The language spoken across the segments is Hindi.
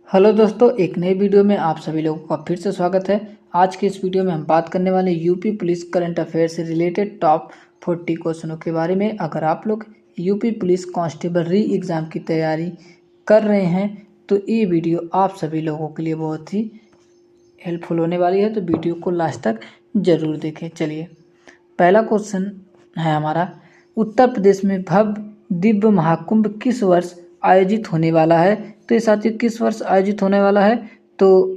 हेलो दोस्तों, एक नई वीडियो में आप सभी लोगों का फिर से स्वागत है। आज की इस वीडियो में हम बात करने वाले यूपी पुलिस करंट अफेयर से रिलेटेड टॉप 40 क्वेश्चनों के बारे में। अगर आप लोग यूपी पुलिस कांस्टेबल री एग्ज़ाम की तैयारी कर रहे हैं तो ये वीडियो आप सभी लोगों के लिए बहुत ही हेल्पफुल होने वाली है, तो वीडियो को लास्ट तक ज़रूर देखें। चलिए, पहला क्वेश्चन है हमारा, उत्तर प्रदेश में भव्य दिव्य महाकुंभ किस वर्ष आयोजित होने वाला है? तो ये साथियों किस वर्ष आयोजित होने वाला है? तो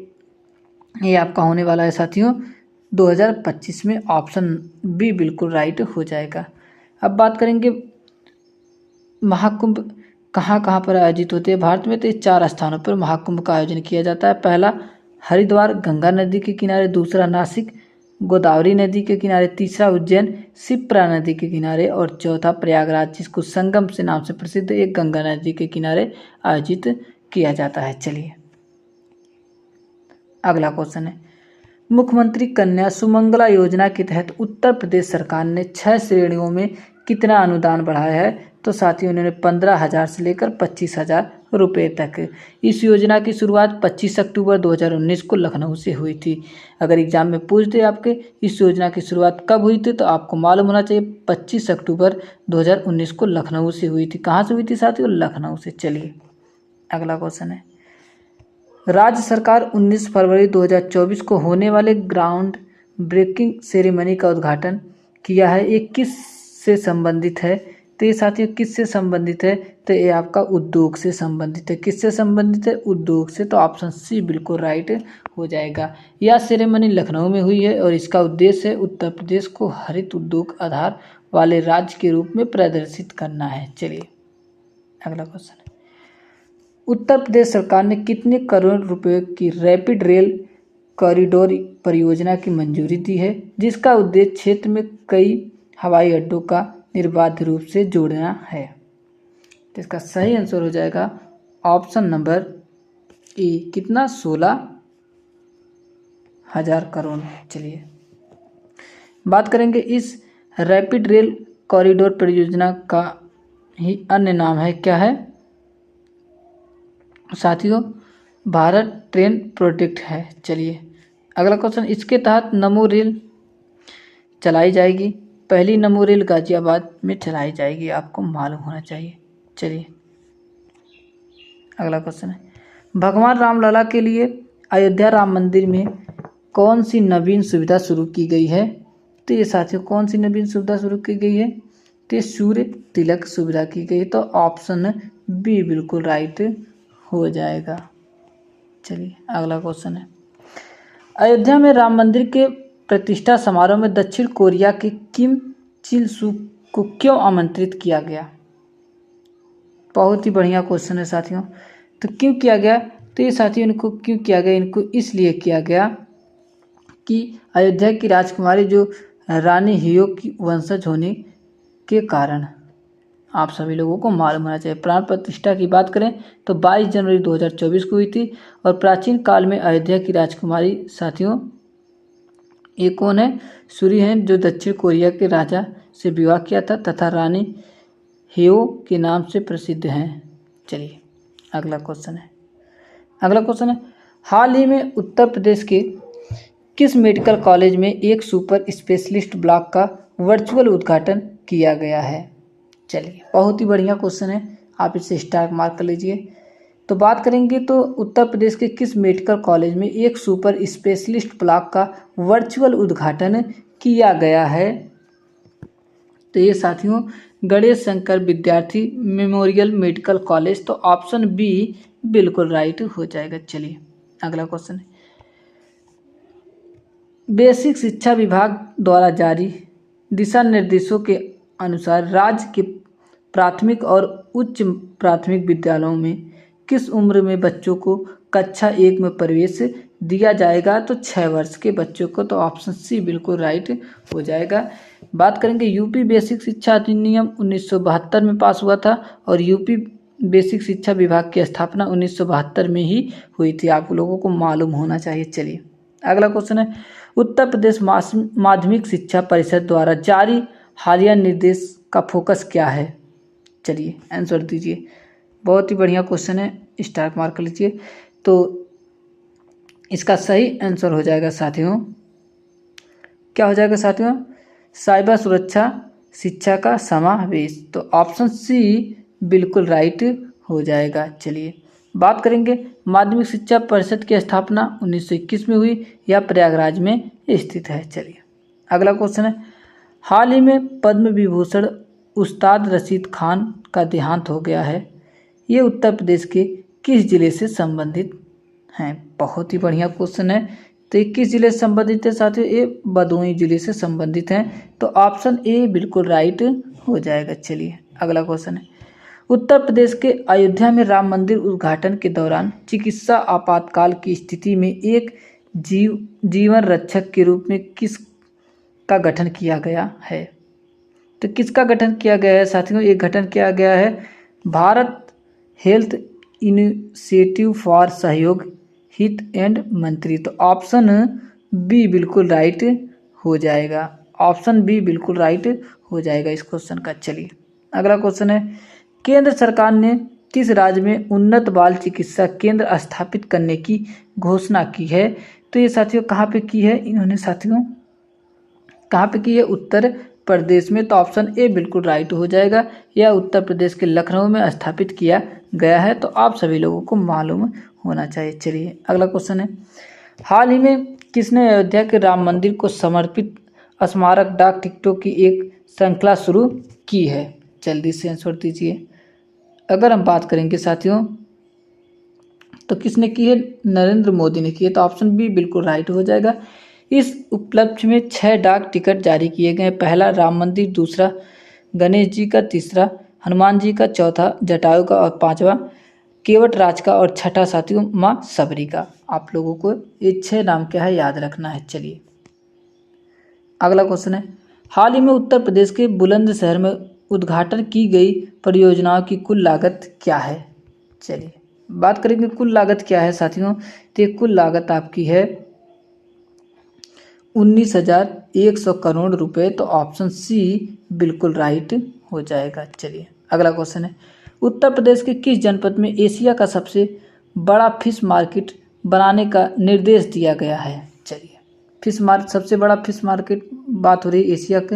ये आपका होने वाला है साथियों 2025 में। ऑप्शन बी बिल्कुल राइट हो जाएगा। अब बात करेंगे महाकुंभ कहाँ कहाँ पर आयोजित होते हैं भारत में। तो 4 स्थानों पर महाकुंभ का आयोजन किया जाता है। पहला हरिद्वार गंगा नदी के किनारे, दूसरा नासिक गोदावरी नदी के किनारे, तीसरा उज्जैन शिप्रा नदी के किनारे और चौथा प्रयागराज जिसको संगम से नाम से प्रसिद्ध एक गंगा नदी के किनारे आयोजित किया जाता है। चलिए, अगला क्वेश्चन है, मुख्यमंत्री कन्या सुमंगला योजना के तहत उत्तर प्रदेश सरकार ने 6 श्रेणियों में कितना अनुदान बढ़ाया है? तो साथियों उन्होंने 15,000 से लेकर 25,000 रुपये तक। इस योजना की शुरुआत 25 अक्टूबर 2019 को लखनऊ से हुई थी। अगर एग्जाम में पूछ दे आपके इस योजना की शुरुआत कब हुई थी, तो आपको मालूम होना चाहिए 25 अक्टूबर 2019 को लखनऊ से हुई थी। कहाँ से हुई थी साथियों? लखनऊ से। चलिए, अगला क्वेश्चन है, राज्य सरकार 19 फरवरी 2024 को होने वाले ग्राउंड ब्रेकिंग सेरेमनी का उद्घाटन किया है। ये किस से संबंधित है? तो ये साथियों किस से संबंधित है? तो ये आपका उद्योग से संबंधित है। किससे संबंधित है? उद्योग से। तो ऑप्शन सी बिल्कुल राइट हो जाएगा। यह सेरेमनी लखनऊ में हुई है और इसका उद्देश्य है उत्तर प्रदेश को हरित उद्योग आधार वाले राज्य के रूप में प्रदर्शित करना है। चलिए, अगला क्वेश्चन है, उत्तर प्रदेश सरकार ने कितने करोड़ रुपए की रैपिड रेल कॉरिडोर परियोजना की मंजूरी दी है, जिसका उद्देश्य क्षेत्र में कई हवाई अड्डों का निर्बाध रूप से जोड़ना है? तो इसका सही आंसर हो जाएगा ऑप्शन नंबर ए, कितना? 16,000 करोड़। चलिए, बात करेंगे इस रैपिड रेल कॉरिडोर परियोजना का ही अन्य नाम है, क्या है साथियों? भारत ट्रेन प्रोजेक्ट है। चलिए, अगला क्वेश्चन, इसके तहत नमो रेल चलाई जाएगी। पहली नमो रेल गाजियाबाद में चलाई जाएगी, आपको मालूम होना चाहिए। चलिए, अगला क्वेश्चन है, भगवान रामलला के लिए अयोध्या राम मंदिर में कौन सी नवीन सुविधा शुरू की गई है? तो ये साथियों कौन सी नवीन सुविधा शुरू की गई है? तो ये सूर्य तिलक सुविधा की गई। तो ऑप्शन बी बिल्कुल राइट हो जाएगा। चलिए, अगला क्वेश्चन है, अयोध्या में राम मंदिर के प्रतिष्ठा समारोह में दक्षिण कोरिया के किम चिल सूक को क्यों आमंत्रित किया गया? बहुत ही बढ़िया क्वेश्चन है साथियों। तो क्यों किया गया? तो ये साथियों इनको क्यों किया गया? इनको इसलिए किया गया कि अयोध्या की राजकुमारी जो रानी हियो की वंशज होने के कारण। आप सभी लोगों को मालूम होना चाहिए। प्राण प्रतिष्ठा की बात करें तो 22 जनवरी 2024 को हुई थी और प्राचीन काल में अयोध्या की राजकुमारी साथियों ये कौन है? सूरी हैं, जो दक्षिण कोरिया के राजा से विवाह किया था तथा रानी हियो के नाम से प्रसिद्ध हैं। चलिए, अगला क्वेश्चन है, हाल ही में उत्तर प्रदेश के किस मेडिकल कॉलेज में एक सुपर स्पेशलिस्ट ब्लॉक का वर्चुअल उद्घाटन किया गया है? चलिए, बहुत ही बढ़िया क्वेश्चन है, आप इसे स्टार मार्क कर लीजिए। तो बात करेंगे तो उत्तर प्रदेश के किस मेडिकल कॉलेज में एक सुपर स्पेशलिस्ट ब्लॉक का वर्चुअल उद्घाटन किया गया है? तो ये साथियों गणेश शंकर विद्यार्थी मेमोरियल मेडिकल कॉलेज। तो ऑप्शन बी बिल्कुल राइट हो जाएगा। चलिए, अगला क्वेश्चन है, बेसिक शिक्षा विभाग द्वारा जारी दिशा निर्देशों के अनुसार राज्य के प्राथमिक और उच्च प्राथमिक विद्यालयों में किस उम्र में बच्चों को कक्षा 1 में प्रवेश दिया जाएगा? तो 6 वर्ष के बच्चों को। तो ऑप्शन सी बिल्कुल राइट हो जाएगा। बात करेंगे यूपी बेसिक शिक्षा अधिनियम 1972 में पास हुआ था और यूपी बेसिक शिक्षा विभाग की स्थापना 1972 में ही हुई थी, आप लोगों को मालूम होना चाहिए। चलिए, अगला क्वेश्चन है, उत्तर प्रदेश माध्यमिक शिक्षा परिषद द्वारा जारी हालिया निर्देश का फोकस क्या है? चलिए आंसर दीजिए। बहुत ही बढ़िया क्वेश्चन है, स्टार मार्क कर लीजिए। तो इसका सही आंसर हो जाएगा साथियों, क्या हो जाएगा साथियों, साइबर सुरक्षा शिक्षा का समावेश। तो ऑप्शन सी बिल्कुल राइट हो जाएगा। चलिए बात करेंगे माध्यमिक शिक्षा परिषद की स्थापना 1921 में हुई या प्रयागराज में स्थित है। चलिए अगला क्वेश्चन है, हाल ही में पद्म विभूषण उस्ताद रशीद खान का देहांत हो गया है, ये उत्तर प्रदेश के किस जिले से संबंधित हैं। बहुत ही बढ़िया क्वेश्चन है। तो ये किस जिले से संबंधित है साथियों, ये भदोही जिले से संबंधित हैं। तो ऑप्शन ए बिल्कुल राइट हो जाएगा। चलिए अगला क्वेश्चन है, उत्तर प्रदेश के अयोध्या में राम मंदिर उद्घाटन के दौरान चिकित्सा आपातकाल की स्थिति में एक जीवन रक्षक के रूप में किस का गठन किया गया है। तो किसका गठन किया गया है साथियों, ये गठन किया गया है भारत हेल्थ इनिशिएटिव फॉर सहयोग हित एंड मंत्री। तो ऑप्शन बी बिल्कुल राइट हो जाएगा। ऑप्शन बी बिल्कुल राइट हो जाएगा इस क्वेश्चन का। चलिए अगला क्वेश्चन है, केंद्र सरकार ने किस राज्य में उन्नत बाल चिकित्सा केंद्र स्थापित करने की घोषणा की है। तो ये साथियों कहाँ पे की है इन्होंने साथियों, कहाँ पे की है, उत्तर प्रदेश में। तो ऑप्शन ए बिल्कुल राइट हो जाएगा। यह उत्तर प्रदेश के लखनऊ में स्थापित किया गया है। तो आप सभी लोगों को मालूम होना चाहिए। चलिए अगला क्वेश्चन है, हाल ही में किसने अयोध्या के राम मंदिर को समर्पित स्मारक डाक टिकटों की एक श्रृंखला शुरू की है। जल्दी से आंसर दीजिए। अगर हम बात करेंगे साथियों तो किसने की है, नरेंद्र मोदी ने की है। तो ऑप्शन बी बिल्कुल राइट हो जाएगा। इस उपलक्ष्य में 6 डाक टिकट जारी किए गए। पहला राम मंदिर, दूसरा गणेश जी का, तीसरा हनुमान जी का, चौथा जटायु का और पांचवा केवट राज का और छठा साथियों माँ सबरी का। आप लोगों को ये 6 नाम क्या है याद रखना है। चलिए अगला क्वेश्चन है, हाल ही में उत्तर प्रदेश के बुलंदशहर में उद्घाटन की गई परियोजनाओं की कुल लागत क्या है। चलिए बात करेंगे कुल लागत क्या है साथियों। तो ये कुल लागत आपकी है 19,100 करोड़ रुपए। तो ऑप्शन सी बिल्कुल राइट हो जाएगा। चलिए अगला क्वेश्चन है, उत्तर प्रदेश के किस जनपद में एशिया का सबसे बड़ा फिश मार्केट बनाने का निर्देश दिया गया है। चलिए सबसे बड़ा फिश मार्केट बात हो रही है एशिया के,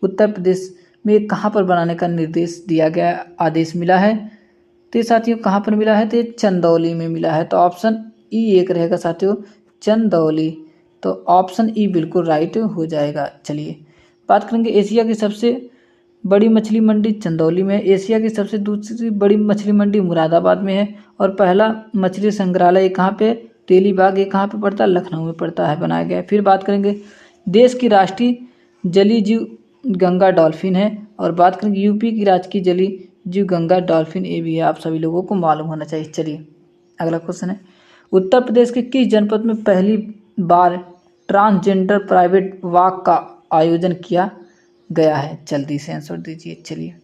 उत्तर प्रदेश में कहाँ पर बनाने का निर्देश दिया गया, आदेश मिला है। तो ये साथियों कहाँ पर मिला है, तो ये चंदौली में मिला है। तो ऑप्शन ई एक रहेगा साथियों, चंदौली। तो ऑप्शन ई बिल्कुल राइट हो जाएगा। चलिए बात करेंगे एशिया की सबसे बड़ी मछली मंडी चंदौली में, एशिया की सबसे दूसरी बड़ी मछली मंडी मुरादाबाद में है, और पहला मछली संग्रहालय कहाँ पे, तेलीबाग, ये कहाँ पे पड़ता है, लखनऊ में पड़ता है, बनाया गया है। फिर बात करेंगे देश की राष्ट्रीय जलीय जीव गंगा डॉल्फिन है, और बात करेंगे यूपी की राजकीय जलीय जीव गंगा डॉल्फिन, ये भी है, आप सभी लोगों को मालूम होना चाहिए। चलिए अगला क्वेश्चन है, उत्तर प्रदेश के किस जनपद में पहली बार ट्रांसजेंडर प्राइवेट वॉक का आयोजन किया गया है। जल्दी से आंसर दीजिए। चलिए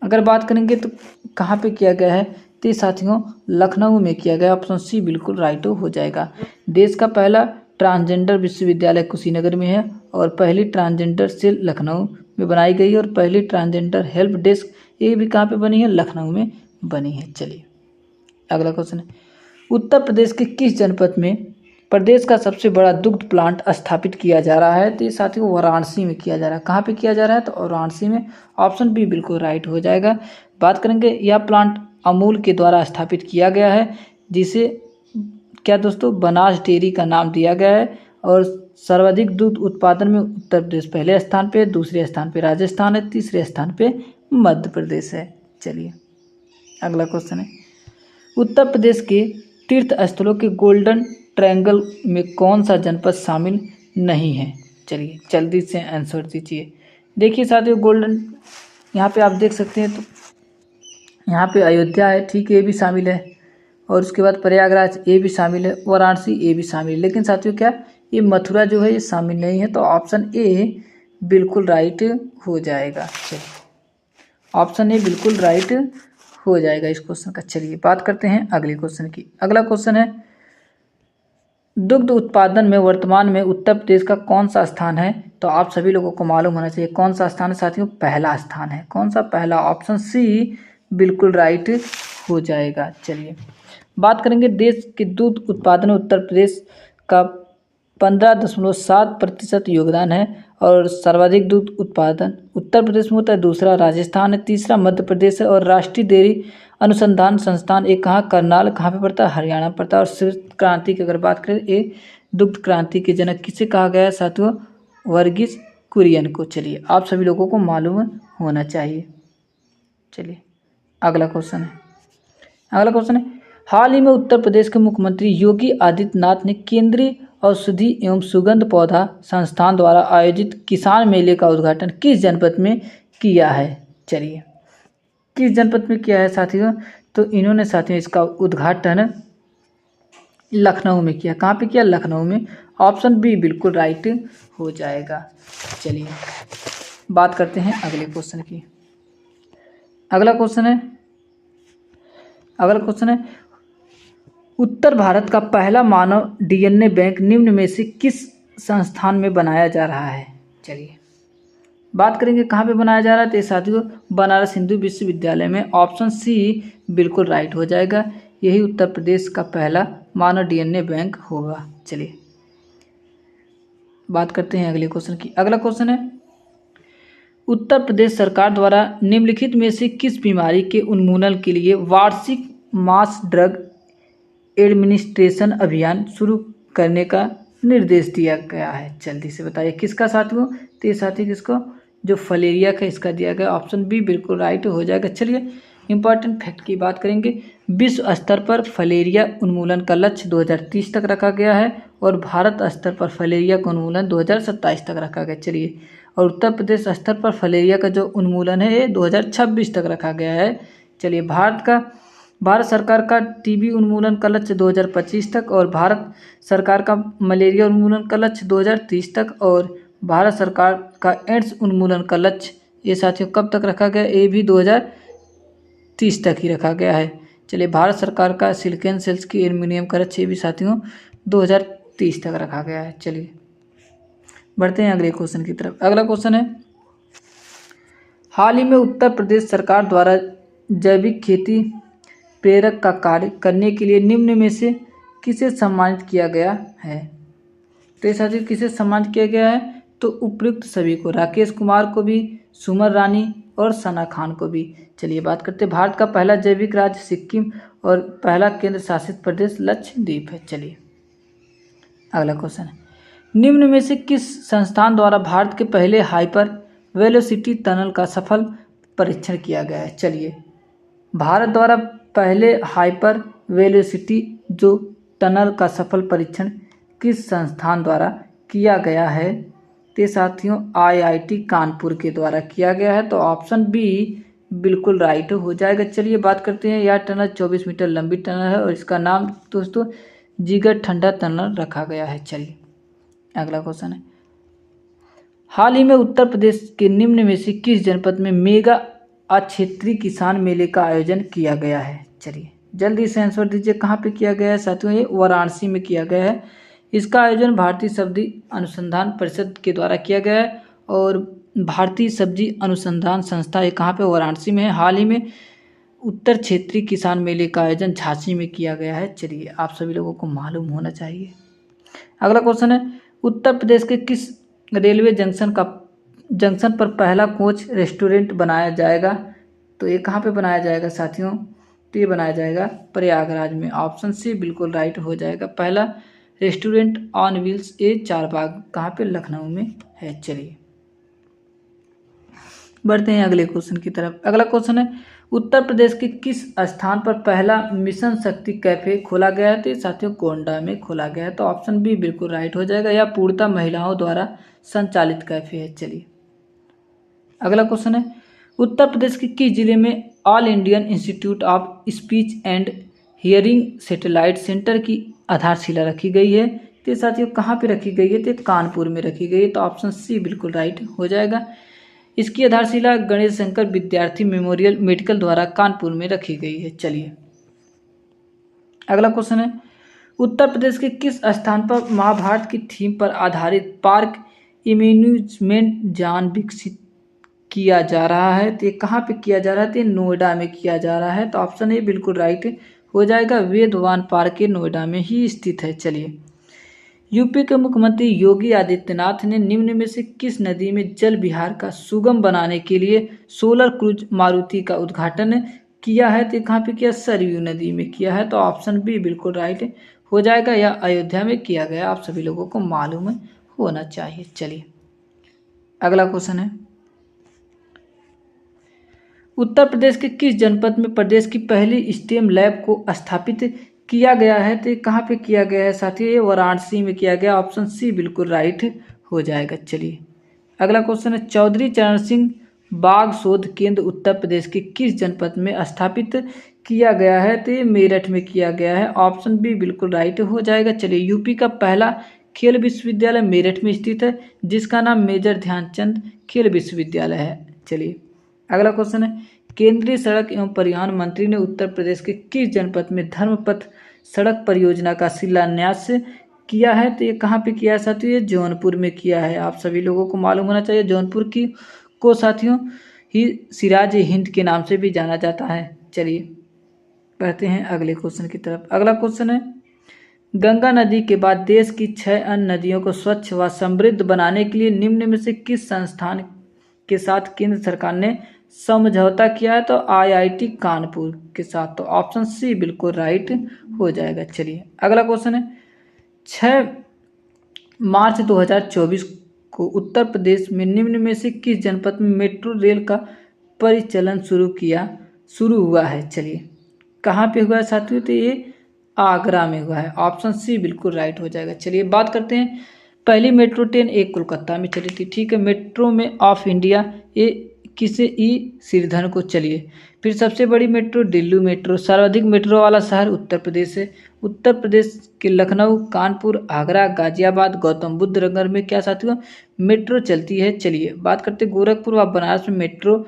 अगर बात करेंगे तो कहाँ पे किया गया है, तो साथियों लखनऊ में किया गया। ऑप्शन सी बिल्कुल राइट हो जाएगा। देश का पहला ट्रांसजेंडर विश्वविद्यालय कुशीनगर में है, और पहली ट्रांसजेंडर सेल लखनऊ में बनाई गई है, और पहली ट्रांसजेंडर हेल्प डेस्क ये भी कहाँ पे बनी है, लखनऊ में बनी है। चलिए अगला क्वेश्चन है, उत्तर प्रदेश के किस जनपद में प्रदेश का सबसे बड़ा दुग्ध प्लांट स्थापित किया जा रहा है। तो ये साथियों वाराणसी में किया जा रहा है। कहाँ पे किया जा रहा है, तो वाराणसी में। ऑप्शन बी बिल्कुल राइट हो जाएगा। बात करेंगे यह प्लांट अमूल के द्वारा स्थापित किया गया है, जिसे क्या दोस्तों बनास डेयरी का नाम दिया गया है, और सर्वाधिक दूध उत्पादन में उत्तर प्रदेश पहले स्थान पे, दूसरे स्थान पे राजस्थान है, तीसरे स्थान पे मध्य प्रदेश है। चलिए अगला क्वेश्चन है, उत्तर प्रदेश के तीर्थ स्थलों के गोल्डन ट्रायंगल में कौन सा जनपद शामिल नहीं है। चलिए जल्दी से आंसर दीजिए। देखिए साथियों गोल्डन यहाँ पे आप देख सकते हैं, तो यहाँ पे अयोध्या है, ठीक है, ये भी शामिल है, और उसके बाद प्रयागराज ये भी शामिल है, वाराणसी ये भी शामिल है, लेकिन साथियों क्या ये मथुरा जो है ये शामिल नहीं है। तो ऑप्शन ए बिल्कुल राइट हो जाएगा। चलिए ऑप्शन ए बिल्कुल राइट हो जाएगा इस क्वेश्चन का। चलिए बात करते हैं अगले क्वेश्चन की। अगला क्वेश्चन है, दुग्ध उत्पादन में वर्तमान में उत्तर प्रदेश का कौन सा स्थान है। तो आप सभी लोगों को मालूम होना चाहिए कौन सा स्थान है साथियों, पहला स्थान है। कौन सा, पहला। ऑप्शन सी बिल्कुल राइट हो जाएगा। चलिए बात करेंगे देश के दूध उत्पादन में उत्तर प्रदेश का 15.7% योगदान है और सर्वाधिक दूध उत्पादन उत्तर प्रदेश में होता है। दूसरा राजस्थान है, तीसरा मध्य प्रदेश है और राष्ट्रीय डेयरी अनुसंधान संस्थान एक कहाँ करनाल कहाँ पे पड़ता है, हरियाणा में पड़ता है। और श्वेत क्रांति की अगर बात करें, ये दुग्ध क्रांति के जनक किसे कहा गया है साथियों, वर्गीज कुरियन को। चलिए आप सभी लोगों को मालूम होना चाहिए। चलिए अगला क्वेश्चन है हाल ही में उत्तर प्रदेश के मुख्यमंत्री योगी आदित्यनाथ ने केंद्रीय औषधि एवं सुगंध पौधा संस्थान द्वारा आयोजित किसान मेले का उद्घाटन किस जनपद में किया है। चलिए किस जनपद में किया है साथियों, तो इन्होंने साथियों इसका उद्घाटन लखनऊ में किया। कहाँ पे किया, लखनऊ में। ऑप्शन बी बिल्कुल राइट हो जाएगा। चलिए बात करते हैं अगले क्वेश्चन की। अगला क्वेश्चन है उत्तर भारत का पहला मानव डीएनए बैंक निम्न में से किस संस्थान में बनाया जा रहा है। चलिए बात करेंगे कहाँ पे बनाया जा रहा है, तो साथियों बनारस हिंदू विश्वविद्यालय में। ऑप्शन सी बिल्कुल राइट हो जाएगा। यही उत्तर प्रदेश का पहला मानव डीएनए बैंक होगा। चलिए बात करते हैं अगले क्वेश्चन की। अगला क्वेश्चन है उत्तर प्रदेश सरकार द्वारा निम्नलिखित में से किस बीमारी के उन्मूलन के लिए वार्षिक मास ड्रग एडमिनिस्ट्रेशन अभियान शुरू करने का निर्देश दिया गया है। जल्दी से बताइए किसका साथियों, तो ये साथी किसको, जो फलेरिया का इसका दिया गया। ऑप्शन बी बिल्कुल राइट हो जाएगा। चलिए इंपॉर्टेंट फैक्ट की बात करेंगे। विश्व स्तर पर फलेरिया उन्मूलन का लक्ष्य 2030 तक रखा गया है और भारत स्तर पर फलेरिया का उन्मूलन 2027 तक रखा गया। चलिए और उत्तर प्रदेश स्तर पर फलेरिया का जो उन्मूलन है ये 2026 तक रखा गया है। चलिए भारत सरकार का टीबी उन्मूलन का लक्ष्य 2025 तक और भारत सरकार का मलेरिया उन्मूलन का लक्ष्य 2030 तक और भारत सरकार का एड्स उन्मूलन का लक्ष्य ये साथियों कब तक रखा गया, ये भी 2030 तक ही रखा गया है। चलिए भारत सरकार का सिलिकॉन सेल्स की एल्यूमिनियम का लक्ष्य भी साथियों 2030 तक रखा गया है। चलिए बढ़ते हैं अगले क्वेश्चन की तरफ। अगला क्वेश्चन है हाल ही में उत्तर प्रदेश सरकार द्वारा जैविक खेती प्रेरक का कार्य करने के लिए निम्न में से किसे सम्मानित किया गया है। तो साथियों किसे सम्मानित किया गया है, तो उपयुक्त सभी को, राकेश कुमार को भी, सुमन रानी और सना खान को भी। चलिए बात करते हैं भारत का पहला जैविक राज्य सिक्किम और पहला केंद्र शासित प्रदेश लक्षद्वीप है। चलिए अगला क्वेश्चन है निम्न में से किस संस्थान द्वारा भारत के पहले हाइपर वेलोसिटी टनल का सफल परीक्षण किया गया है। चलिए भारत द्वारा पहले हाइपर वेलोसिटी जो टनल का सफल परीक्षण किस संस्थान द्वारा किया गया है, तो साथियों आईआईटी कानपुर के द्वारा किया गया है। तो ऑप्शन बी बिल्कुल राइट हो जाएगा। चलिए बात करते हैं। यह टनल 24 मीटर लंबी टनल है और इसका नाम दोस्तों जिगर ठंडा टनल रखा गया है। चलिए अगला क्वेश्चन है हाल ही में उत्तर प्रदेश के निम्न में से किस जनपद में मेगा क्षेत्रीय किसान मेले का आयोजन किया गया है। चलिए जल्दी से आंसर दीजिए कहाँ पे किया गया है साथियों, ये वाराणसी में किया गया है। इसका आयोजन भारतीय सब्जी अनुसंधान परिषद के द्वारा किया गया है और भारतीय सब्जी अनुसंधान संस्था ये कहाँ पे, वाराणसी में है। हाल ही में उत्तर क्षेत्रीय किसान मेले का आयोजन झांसी में किया गया है। चलिए आप सभी लोगों को मालूम होना चाहिए। अगला क्वेश्चन है उत्तर प्रदेश के किस रेलवे जंक्शन पर पहला कोच रेस्टोरेंट बनाया जाएगा। तो ये कहाँ पे बनाया जाएगा साथियों, तो ये बनाया जाएगा प्रयागराज में। ऑप्शन सी बिल्कुल राइट हो जाएगा। पहला रेस्टोरेंट ऑन व्हील्स ये चारबाग कहाँ पे, लखनऊ में है। चलिए बढ़ते हैं अगले क्वेश्चन की तरफ। अगला क्वेश्चन है उत्तर प्रदेश के किस स्थान पर पहला मिशन शक्ति कैफे खोला गया है। तो साथियों गोंडा में खोला गया है। तो ऑप्शन बी बिल्कुल राइट हो जाएगा। यह पूर्णतः महिलाओं द्वारा संचालित कैफे है। चलिए अगला क्वेश्चन है उत्तर प्रदेश के किस जिले में all Indian institute of speech and hearing satellite centre की आधारशिला रखी गई है। तो साथियों कहाँ पे रखी गई है, तो कानपुर में रखी गई है। तो ऑप्शन सी बिल्कुल राइट हो जाएगा। इसकी आधारशिला गणेश शंकर विद्यार्थी मेमोरियल मेडिकल द्वारा कानपुर में रखी गई है। चलिए अगला क्वेश्चन है उत्तर प्रदेश के किस स्थान पर महाभारत की थीम पर आधारित पार्क इम्यूनिजमेंट जान विकसित किया जा रहा है। तो ये कहाँ पे किया जा रहा है? तो ये नोएडा में किया जा रहा है। तो ऑप्शन ए बिल्कुल राइट हो जाएगा। वेदवान पार्क ये नोएडा में ही स्थित है। चलिए, यूपी के मुख्यमंत्री योगी आदित्यनाथ ने निम्न में से किस नदी में जल विहार का सुगम बनाने के लिए सोलर क्रूज मारुति का उद्घाटन किया है? तो कहाँ पे किया? सरयू नदी में किया है। तो ऑप्शन बी बिल्कुल राइट हो जाएगा। या अयोध्या में किया गया, आप सभी लोगों को मालूम होना चाहिए। चलिए, अगला क्वेश्चन है, उत्तर प्रदेश के किस जनपद में प्रदेश की पहली स्टेम लैब को स्थापित किया गया है? तो कहाँ पे किया गया है साथियों? ये वाराणसी में किया गया। ऑप्शन सी बिल्कुल राइट हो जाएगा। चलिए, अगला क्वेश्चन है, चौधरी चरण सिंह बाघ शोध केंद्र उत्तर प्रदेश के किस जनपद में स्थापित किया गया है? तो ये मेरठ में किया गया है। ऑप्शन बी बिल्कुल राइट हो जाएगा। चलिए, यूपी का पहला खेल विश्वविद्यालय मेरठ में स्थित है, जिसका नाम मेजर ध्यानचंद खेल विश्वविद्यालय है। चलिए, अगला क्वेश्चन है, केंद्रीय सड़क एवं परिवहन मंत्री ने उत्तर प्रदेश के किस जनपद में धर्मपथ सड़क परियोजना का शिलान्यास किया है? तो ये कहाँ पे किया है साथियों? ये जौनपुर में किया है। आप सभी लोगों को मालूम होना चाहिए। जौनपुर की को साथियों ही सिराज हिंद के नाम से भी जाना जाता है। चलिए, बढ़ते हैं अगले क्वेश्चन की तरफ। अगला क्वेश्चन है, गंगा नदी के बाद देश की 6 अन्य नदियों को स्वच्छ व समृद्ध बनाने के लिए निम्न में से किस संस्थान के साथ केंद्र सरकार ने समझौता किया है? तो आईआईटी कानपुर के साथ। तो ऑप्शन सी बिल्कुल राइट हो जाएगा। चलिए, अगला क्वेश्चन है, 6 मार्च 2024 को उत्तर प्रदेश में निम्न में से किस जनपद में मेट्रो रेल का परिचालन शुरू हुआ है? चलिए, कहाँ पे हुआ है साथियों? तो ये आगरा में हुआ है। ऑप्शन सी बिल्कुल राइट हो जाएगा। चलिए, बात करते हैं, पहली मेट्रो ट्रेन एक कोलकाता में चली थी। ठीक है, मेट्रो में ऑफ इंडिया ये किसे? ई श्रीधर को। चलिए, फिर सबसे बड़ी मेट्रो दिल्ली मेट्रो। सर्वाधिक मेट्रो वाला शहर उत्तर प्रदेश है। उत्तर प्रदेश के लखनऊ, कानपुर, आगरा, गाजियाबाद, गौतम बुद्ध नगर में क्या साथियों मेट्रो चलती है। चलिए, बात करते गोरखपुर व बनारस में मेट्रो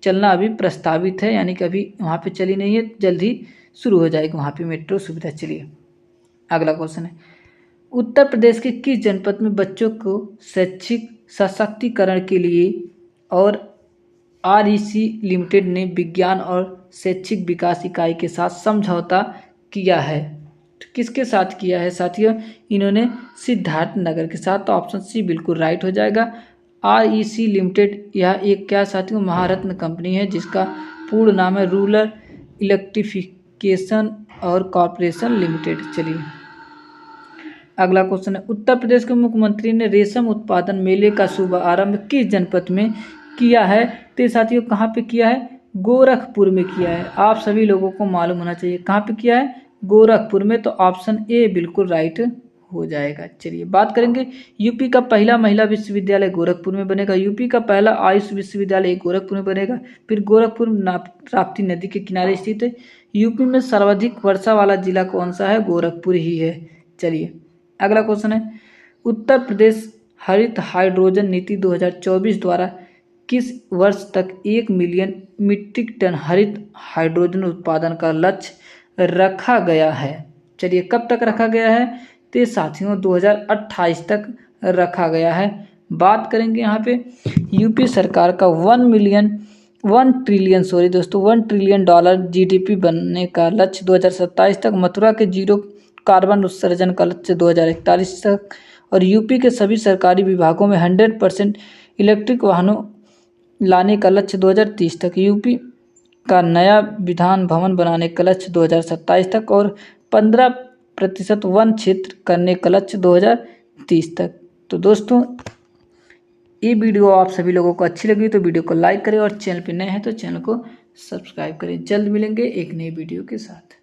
चलना अभी प्रस्तावित है, यानी कि अभी वहाँ पे चली नहीं है, जल्द ही शुरू हो जाएगी वहाँ पे मेट्रो सुविधा। चलिए, अगला क्वेश्चन है, उत्तर प्रदेश के किस जनपद में बच्चों को शैक्षिक सशक्तिकरण के लिए और आरईसी लिमिटेड ने विज्ञान और शैक्षिक विकास इकाई के साथ समझौता किया है? तो किसके साथ किया है साथियों? इन्होंने सिद्धार्थ नगर के साथ। तो ऑप्शन सी बिल्कुल राइट हो जाएगा। आरईसी लिमिटेड यह एक क्या साथियों महारत्न कंपनी है, जिसका पूर्ण नाम है रूरल इलेक्ट्रिफिकेशन और कॉरपोरेशन लिमिटेड। चलिए, अगला क्वेश्चन है, उत्तर प्रदेश के मुख्यमंत्री ने रेशम उत्पादन मेले का शुभारंभ किस जनपद में किया है? तो साथियों कहाँ पे किया है? गोरखपुर में किया है। आप सभी लोगों को मालूम होना चाहिए कहाँ पे किया है? गोरखपुर में। तो ऑप्शन ए बिल्कुल राइट हो जाएगा। चलिए, बात करेंगे, यूपी का पहला महिला विश्वविद्यालय गोरखपुर में बनेगा। यूपी का पहला आयुष विश्वविद्यालय गोरखपुर में बनेगा। फिर गोरखपुर राप्ती नदी के किनारे स्थित है। यूपी में सर्वाधिक वर्षा वाला जिला कौन सा है? गोरखपुर ही है। चलिए, अगला क्वेश्चन है, उत्तर प्रदेश हरित हाइड्रोजन नीति 2024 द्वारा किस वर्ष तक 1 मिलियन मीट्रिक टन हरित हाइड्रोजन उत्पादन का लक्ष्य रखा गया है? चलिए, कब तक रखा गया है? तो साथियों 2028 तक रखा गया है। बात करेंगे यहाँ पे यूपी सरकार का 1 ट्रिलियन डॉलर जीडीपी बनने का लक्ष्य 2027 तक, मथुरा के जीरो कार्बन उत्सर्जन का लक्ष्य 2041 तक, और यूपी के सभी सरकारी विभागों में 100% इलेक्ट्रिक वाहनों लाने का लक्ष्य 2030 तक, यूपी का नया विधान भवन बनाने का लक्ष्य 2027 तक, और 15% वन क्षेत्र करने का लक्ष्य 2030 तक। तो दोस्तों, ये वीडियो आप सभी लोगों को अच्छी लगी तो वीडियो को लाइक करें, और चैनल पर नए हैं तो चैनल को सब्सक्राइब करें। जल्द मिलेंगे एक नई वीडियो के साथ।